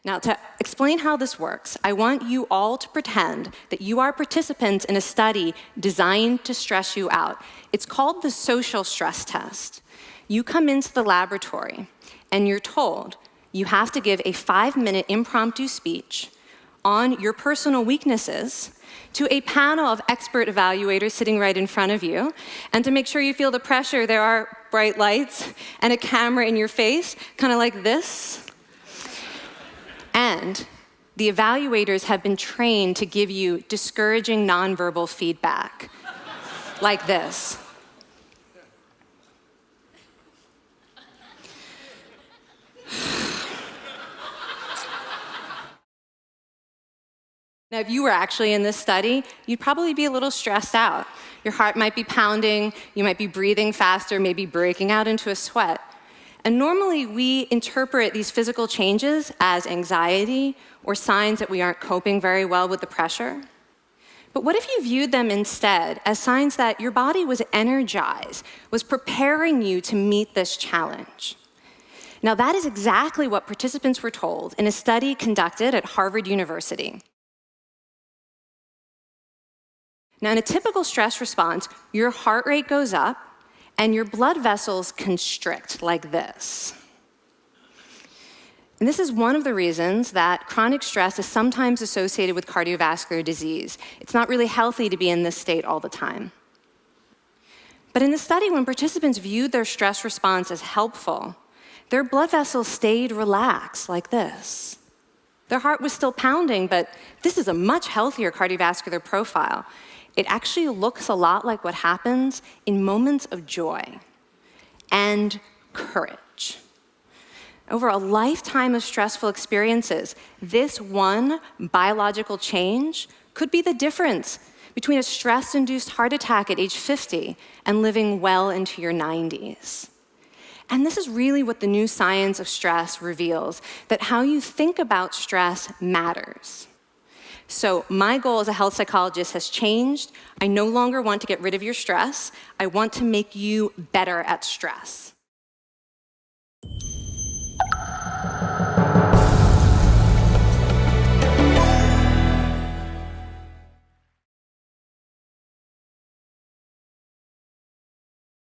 Now, to explain how this works, I want you all to pretend that you are participants in a study designed to stress you out. It's called the social stress test. You come into the laboratory, and you're told you have to give a 5-minute impromptu speech on your personal weaknesses to a panel of expert evaluators sitting right in front of you. And to make sure you feel the pressure, there are bright lights and a camera in your face, kind of like this. And the evaluators have been trained to give you discouraging nonverbal feedback, like this. Now, if you were actually in this study, you'd probably be a little stressed out. Your heart might be pounding, you might be breathing faster, maybe breaking out into a sweat. And normally, we interpret these physical changes as anxiety or signs that we aren't coping very well with the pressure. But what if you viewed them instead as signs that your body was energized, was preparing you to meet this challenge? Now, that is exactly what participants were told in a study conducted at Harvard University. Now, in a typical stress response, your heart rate goes up and your blood vessels constrict like this. And this is one of the reasons that chronic stress is sometimes associated with cardiovascular disease. It's not really healthy to be in this state all the time. But in the study, when participants viewed their stress response as helpful, their blood vessels stayed relaxed like this. Their heart was still pounding, but this is a much healthier cardiovascular profile. It actually looks a lot like what happens in moments of joy and courage. Over a lifetime of stressful experiences, this one biological change could be the difference between a stress-induced heart attack at age 50 and living well into your 90s. And this is really what the new science of stress reveals, that how you think about stress matters. So my goal as a health psychologist has changed. I no longer want to get rid of your stress. I want to make you better at stress.